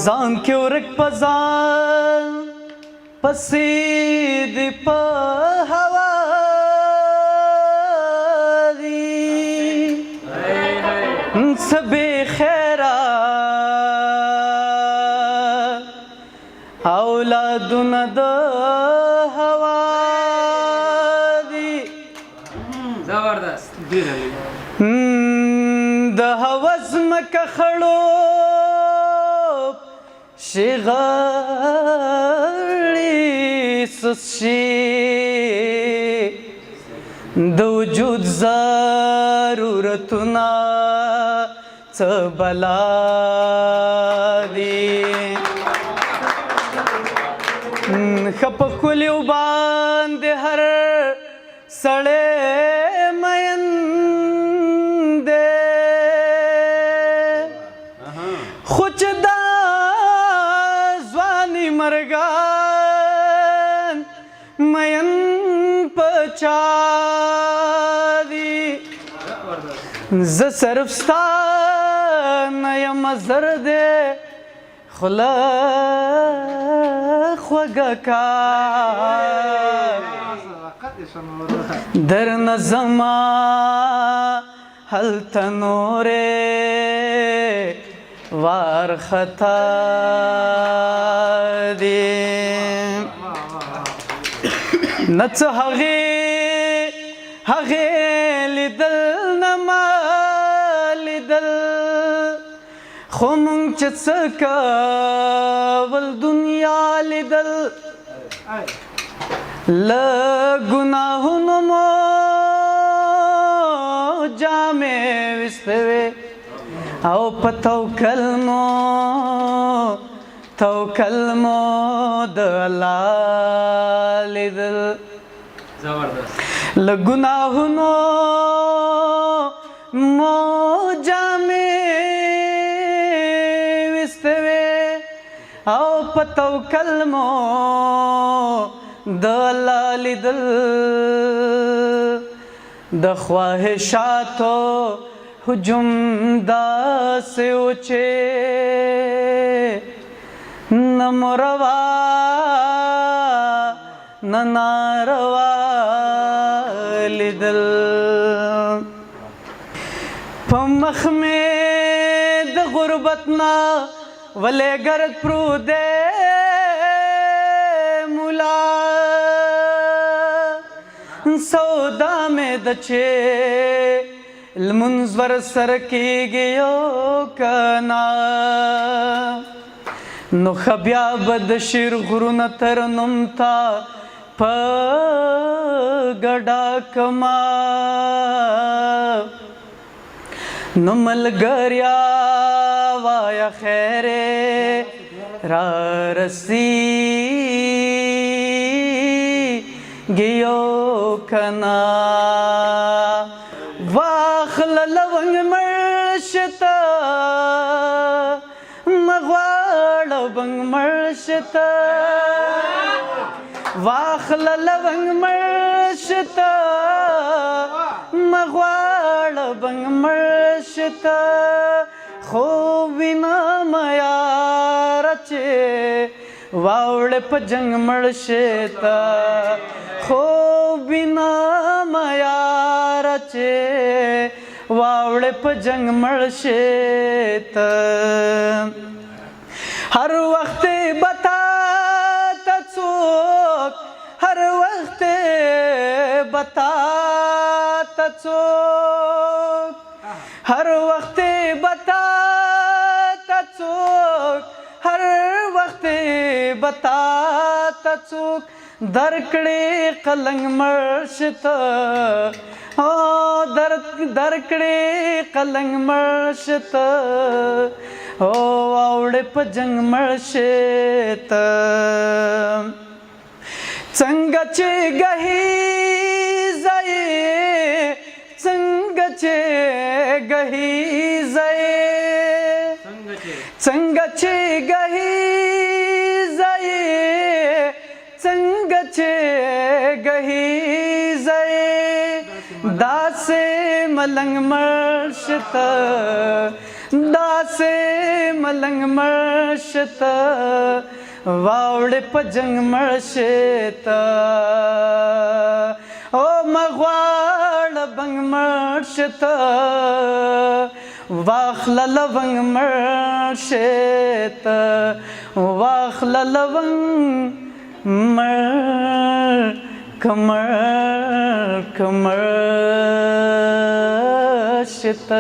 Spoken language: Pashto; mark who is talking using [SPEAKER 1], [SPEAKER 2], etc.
[SPEAKER 1] ځان کې ورک په ځان پسې دې په هوا دي څه بې خیره اولادونه د هوا دي
[SPEAKER 2] زبردست ډېره
[SPEAKER 1] د هوا ځمکه خړو شغړې سسشي د وجود ضرورتونه څه بلا دي ښه په ښکلیو باندې هر سړی مین دی خو چې دا مرگان مین پچا دی ز صرف ستا نیم زرد خلا خوگا کا در نظما حل تنورے وار خطا دی نڅ هغې لیدل نه ما لیدل خو مونږ چې څه کول دنیا لیدل له ګناهونو مو جامې ویستې وې او په توکل مو د الله لیدل له ګناهونو مو جامې ویستې وې او په توکل مو د الله لیدل د خواهشاتو هجوم داسې و چې نه مروا نه ناروا لیدل په مخ مې د غربت نه ولې ګرد پروت دی مولا سودا مې د چې لمنځ ورسر کېږي یو کنا نو ښه بیا به د شیر غرونه ترنم تا په ګډا کما نو ملګریا وایه خیرې را رسیږي یو کنا واخله لونګ مرشته مغواړه بنګ مرشته واخله لونګ مرشته مغواړه بنګ مرشته خو وینم یاره چې واوړې په جنګ مرشته خو وینم یاره چې واوړې په جنګ مرشته هر وخت بتا ته څوک هر وخت بتا ته څوک هر وخت بتا ته څوک هر وخت بتا ته څوک दरकडे कलंग मळशत हो दरकडे कलंग मळशत हो आवडे पजंग मळशेत चंगचे गही जाये चंगचे गही जाये चंगचे गही जाये चंगचे गही जाये दासे मलंग मळशत दासे मलंग मळशत वावडे पजंग मळशेत ओ मगवाड बंग मळशेत वाखला लवंग मळशेत वाखला लवंग मळ कमळ कमळ शेत